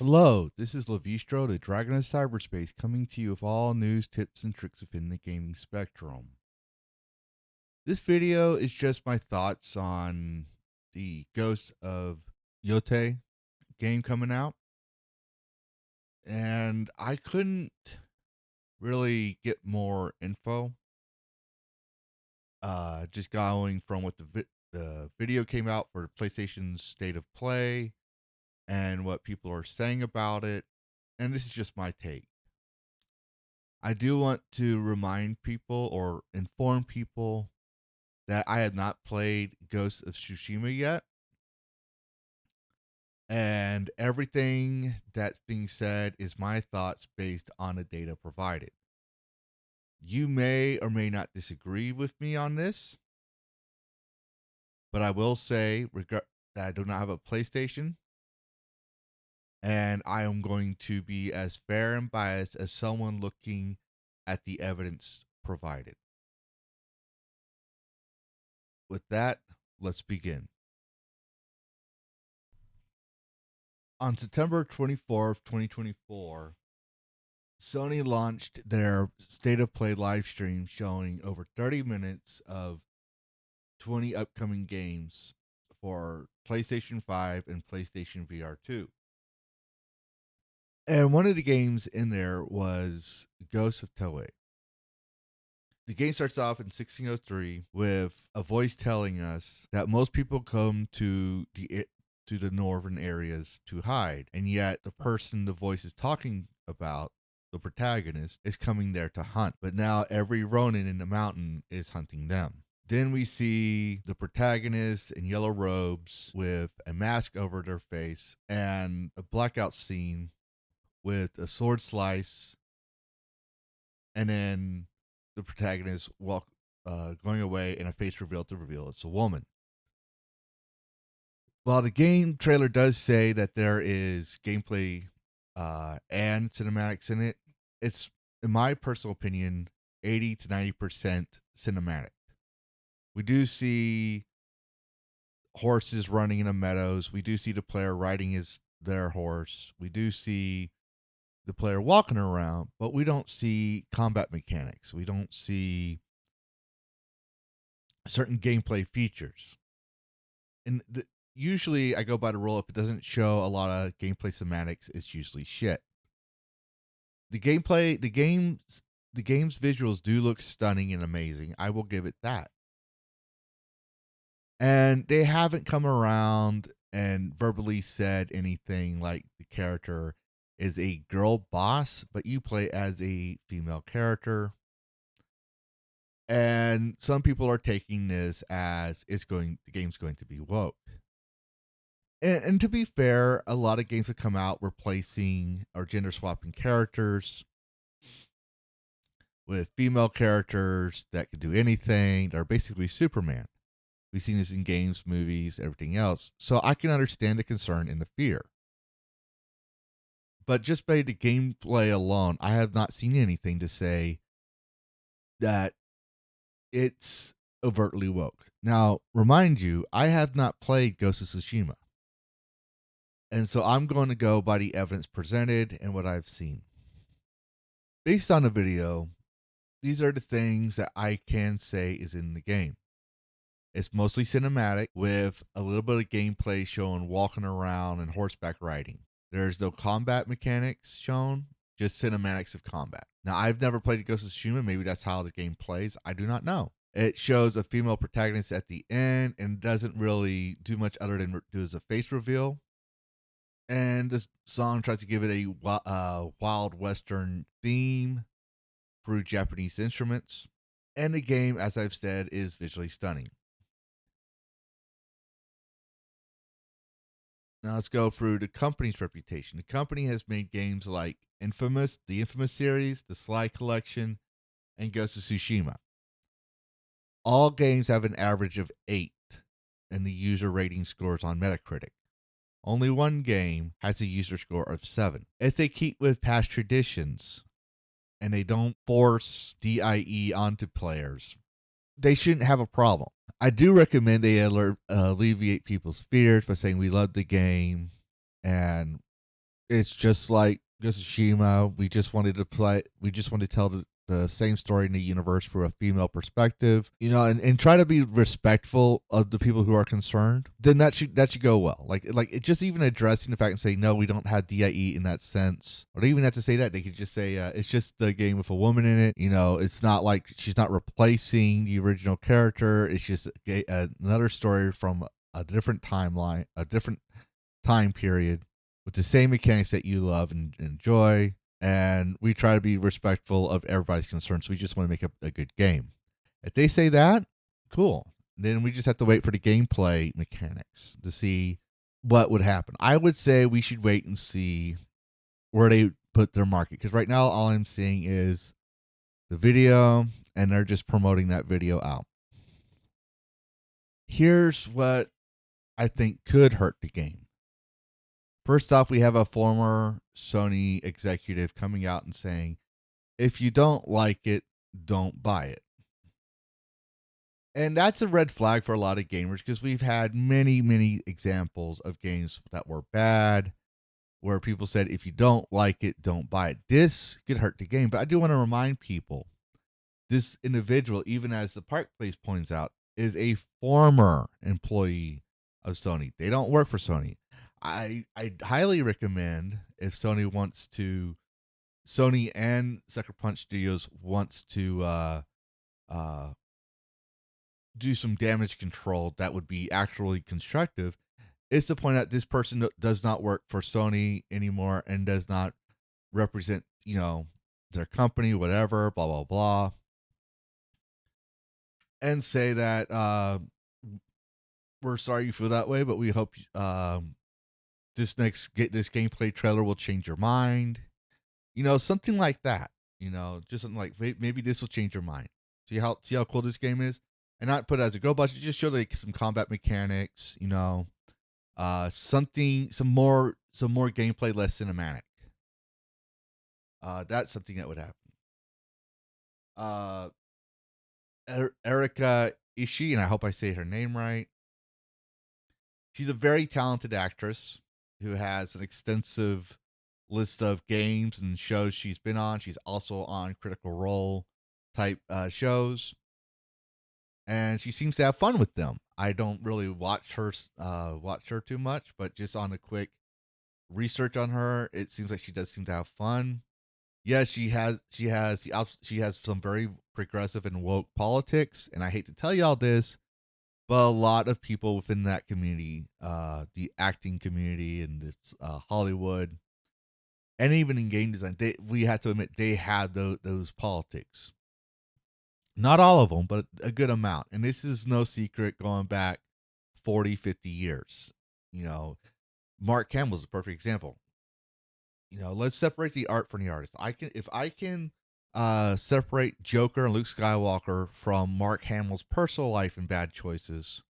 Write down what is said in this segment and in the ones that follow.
Hello, this is Levistro, the Dragon of Cyberspace, coming to you with all news, tips, and tricks within the gaming spectrum. This video is just my thoughts on the Ghost of Yotei game coming out, and I couldn't really get more info. Just going from what the video came out for PlayStation's State of Play and what people are saying about it, and this is just my take. I do want to remind people or inform people that I had not played Ghost of Tsushima yet. And everything that's being said is my thoughts based on the data provided. You may or may not disagree with me on this, but I will say that I do not have a PlayStation, and I am going to be as fair and biased as someone looking at the evidence provided. With that, let's begin. On September 24th, 2024, Sony launched their State of Play live stream showing over 30 minutes of 20 upcoming games for PlayStation 5 and PlayStation VR 2. And one of the games in there was Ghost of Yotei. The game starts off in 1603 with a voice telling us that most people come to the northern areas to hide, and yet the person the voice is talking about, the protagonist, is coming there to hunt. But now every Ronin in the mountain is hunting them. Then we see the protagonist in yellow robes with a mask over their face and a blackout scene with a sword slice, and then the protagonist going away and a face reveal to reveal it's a woman. While the game trailer does say that there is gameplay and cinematics in it, it's, in my personal opinion, 80 to 90% cinematic. We do see horses running in the meadows. We do see the player riding their horse. We do see the player walking around, but we don't see combat mechanics. We don't see certain gameplay features. And usually I go by the rule, if it doesn't show a lot of gameplay cinematics, it's usually shit. The game's visuals do look stunning and amazing. I will give it that. And they haven't come around and verbally said anything like the character is a girl boss, but you play as a female character. And some people are taking this as the game's going to be woke. And to be fair, a lot of games have come out replacing or gender swapping characters with female characters that could do anything. They're basically Superman. We've seen this in games, movies, everything else. So I can understand the concern and the fear. But just by the gameplay alone, I have not seen anything to say that it's overtly woke. Now, remind you, I have not played Ghost of Tsushima. And so I'm going to go by the evidence presented and what I've seen. Based on the video, these are the things that I can say is in the game. It's mostly cinematic with a little bit of gameplay showing walking around and horseback riding. There's no combat mechanics shown, just cinematics of combat. Now, I've never played Ghost of Tsushima. Maybe that's how the game plays. I do not know. It shows a female protagonist at the end and doesn't really do much other than do as a face reveal. And the song tries to give it a wild western theme through Japanese instruments. And the game, as I've said, is visually stunning. Now let's go through the company's reputation. The company has made games like the Infamous series, the Sly Collection, and Ghost of Tsushima. All games have an average of 8 in the user rating scores on Metacritic. Only one game has a user score of 7. If they keep with past traditions and they don't force DIE onto players, they shouldn't have a problem. I do recommend they alleviate people's fears by saying we love the game and It's just like Ghost of Tsushima. We just wanted to play. We just wanted to tell the same story in the universe from a female perspective, and try to be respectful of the people who are concerned. Then that should go well. Like it just even addressing the fact and saying no, we don't have DIE in that sense, or they even have to say that. They could just say it's just a game with a woman in it. It's not like she's not replacing the original character. It's just another story from a different timeline, a different time period with the same mechanics that you love and enjoy. And we try to be respectful of everybody's concerns. So we just want to make a good game. If they say that, cool. Then we just have to wait for the gameplay mechanics to see what would happen. I would say we should wait and see where they put their market. Because right now, all I'm seeing is the video, and they're just promoting that video out. Here's what I think could hurt the game. First off, we have a former Sony executive coming out and saying, if you don't like it, don't buy it. And that's a red flag for a lot of gamers because we've had many, many examples of games that were bad where people said, if you don't like it, don't buy it. This could hurt the game. But I do want to remind people this individual, even as the Park Place points out, is a former employee of Sony. They don't work for Sony. I highly recommend if Sony and Sucker Punch Studios wants to do some damage control that would be actually constructive, is to point out this person does not work for Sony anymore and does not represent their company, whatever, blah blah blah, and say that we're sorry you feel that way, but we hope this gameplay trailer will change your mind. Something like that. Just something like maybe this will change your mind. See how cool this game is, and not put it as a girl budget. Just show like some combat mechanics. Some more gameplay, less cinematic. That's something that would happen. Erika Ishii, and I hope I say her name right. She's a very talented actress who has an extensive list of games and shows she's been on. She's also on Critical Role type shows, and she seems to have fun with them. I don't really watch her too much, but just on a quick research on her, it seems like she does seem to have fun. Yes, she has some very progressive and woke politics, and I hate to tell y'all this, but a lot of people within that community, the acting community and this Hollywood, and even in game design, we have to admit they have those politics. Not all of them, but a good amount. And this is no secret going back 40, 50 years. Mark Hamill's a perfect example. Let's separate the art from the artist. If I can separate Joker and Luke Skywalker from Mark Hamill's personal life and bad choices,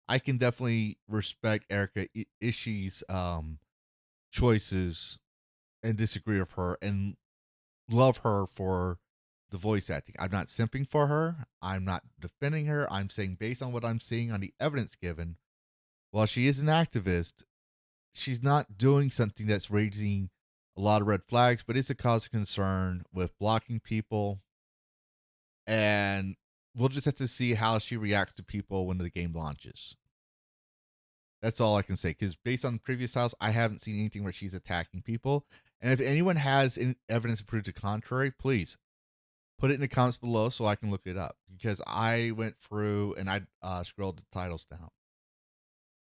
I can definitely respect Erika Ishii's choices and disagree with her and love her for the voice acting. I'm not simping for her. I'm not defending her. I'm saying based on what I'm seeing on the evidence given, while she is an activist, she's not doing something that's raising a lot of red flags, but it's a cause of concern with blocking people. And we'll just have to see how she reacts to people when the game launches. That's all I can say. Because based on previous titles, I haven't seen anything where she's attacking people. And if anyone has evidence to prove the contrary, please put it in the comments below so I can look it up. Because I went through and I scrolled the titles down.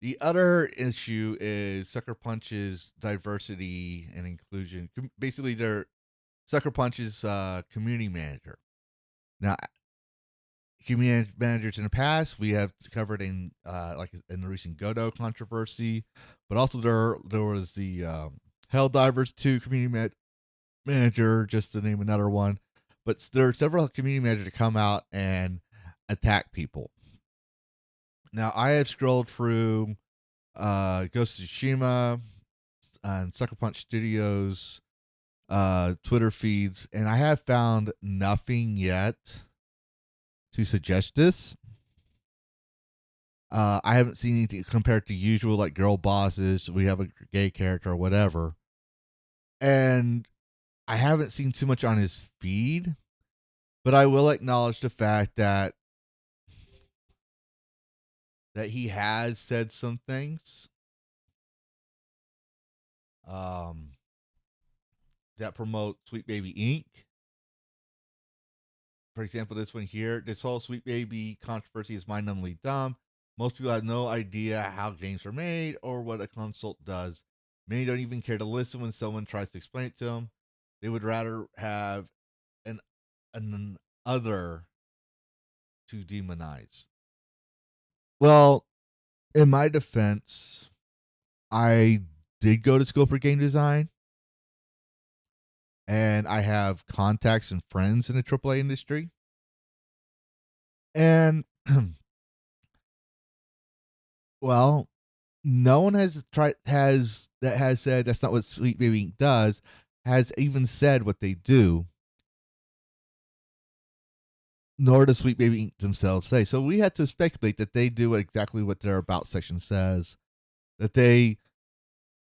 The other issue is Sucker Punch's diversity and inclusion. Basically, they're Sucker Punch's community manager. Now, community managers in the past we have covered in like in the recent Godot controversy, but also there was the Helldivers 2 community manager, just to name another one. But there are several community managers to come out and attack people. Now, I have scrolled through Ghost of Tsushima and Sucker Punch Studios Twitter feeds, and I have found nothing yet to suggest this. I haven't seen anything compared to usual, like girl bosses, we have a gay character or whatever. And I haven't seen too much on his feed, but I will acknowledge the fact that he has said some things um, that promote Sweet Baby Inc. For example, this one here, this whole Sweet Baby controversy is mind-numbingly dumb. Most people have no idea how games are made or what a consult does. Many don't even care to listen when someone tries to explain it to them. They would rather have an other to demonize. Well, in my defense, I did go to school for game design, and I have contacts and friends in the AAA industry. And well, no one has said that's not what Sweet Baby Inc. does, has even said what they do, nor does Sweet Baby Inc. themselves say. So we had to speculate that they do exactly what their about section says, that they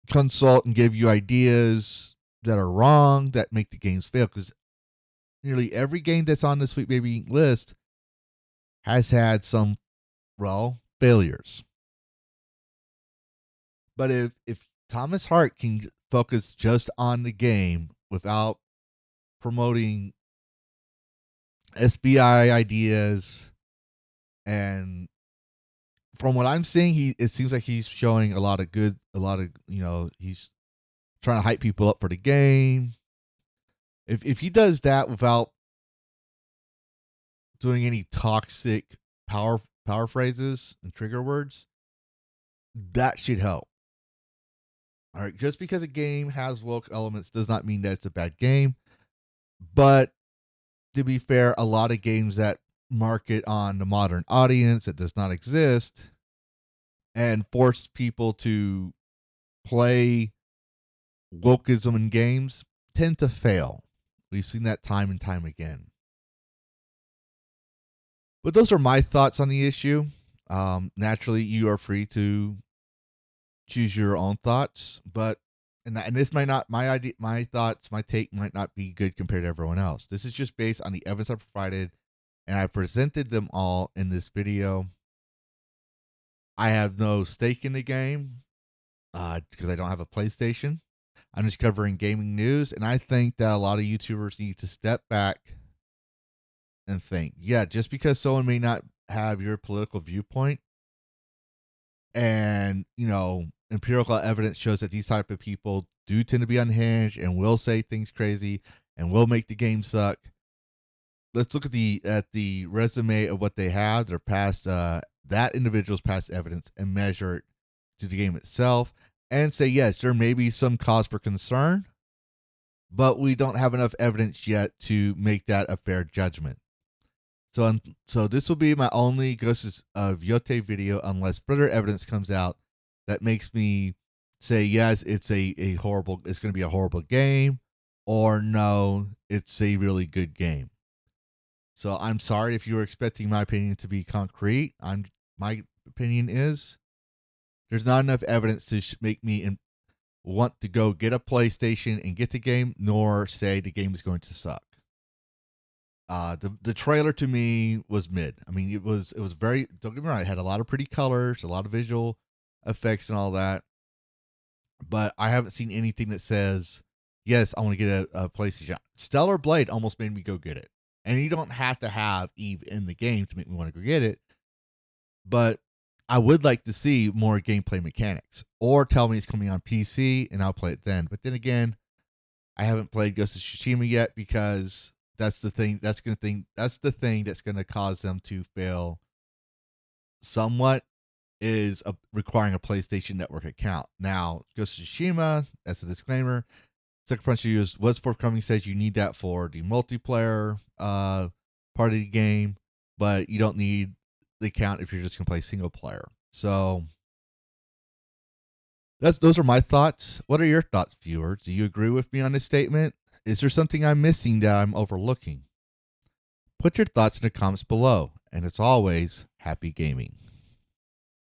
consult and give you ideas that are wrong that make the games fail, because nearly every game that's on the Sweet Baby Inc. list has had some, well, failures. But if Thomas Hart can focus just on the game without promoting SBI ideas, and from what I'm seeing, it seems like he's showing a lot of he's trying to hype people up for the game. If he does that without doing any toxic power phrases and trigger words, that should help. All right, just because a game has woke elements does not mean that it's a bad game. But to be fair, a lot of games that market on the modern audience that does not exist and force people to play wokeism in games tend to fail. We've seen that time and time again. But those are my thoughts on the issue. Naturally, you are free to choose your own thoughts, but and this might not my idea, my thoughts, my take might not be good compared to everyone else. This is just based on the evidence I provided, and I presented them all in this video. I have no stake in the game because I don't have a PlayStation. I'm just covering gaming news, and I think that a lot of YouTubers need to step back and think. Yeah, just because someone may not have your political viewpoint, and empirical evidence shows that these type of people do tend to be unhinged and will say things crazy and will make the game suck. Let's look at the resume of what they have, their past that individual's past evidence, and measure it to the game itself, and say yes, there may be some cause for concern, but we don't have enough evidence yet to make that a fair judgment. So this will be my only Ghost of Yotei video unless further evidence comes out that makes me say yes, it's it's going to be a horrible game, or no, it's a really good game. So I'm sorry if you were expecting my opinion to be concrete. My opinion is there's not enough evidence to make me want to go get a PlayStation and get the game, nor say the game is going to suck. The trailer to me was mid. I mean, it was very, don't get me wrong, it had a lot of pretty colors, a lot of visual effects and all that. But I haven't seen anything that says, yes, I want to get a PlayStation. Stellar Blade almost made me go get it. And you don't have to have Eve in the game to make me want to go get it. But I would like to see more gameplay mechanics. Or tell me it's coming on PC and I'll play it then. But then again, I haven't played Ghost of Tsushima yet because that's the thing that's going to cause them to fail somewhat, is requiring a PlayStation Network account. Now, Ghost of Tsushima, as a disclaimer, Sucker Punch Studios was forthcoming, says you need that for the multiplayer part of the game, but you don't need the account if you're just going to play single player. So those are my thoughts. What are your thoughts, viewers? Do you agree with me on this statement? Is there something I'm missing that I'm overlooking? Put your thoughts in the comments below, and as always, happy gaming.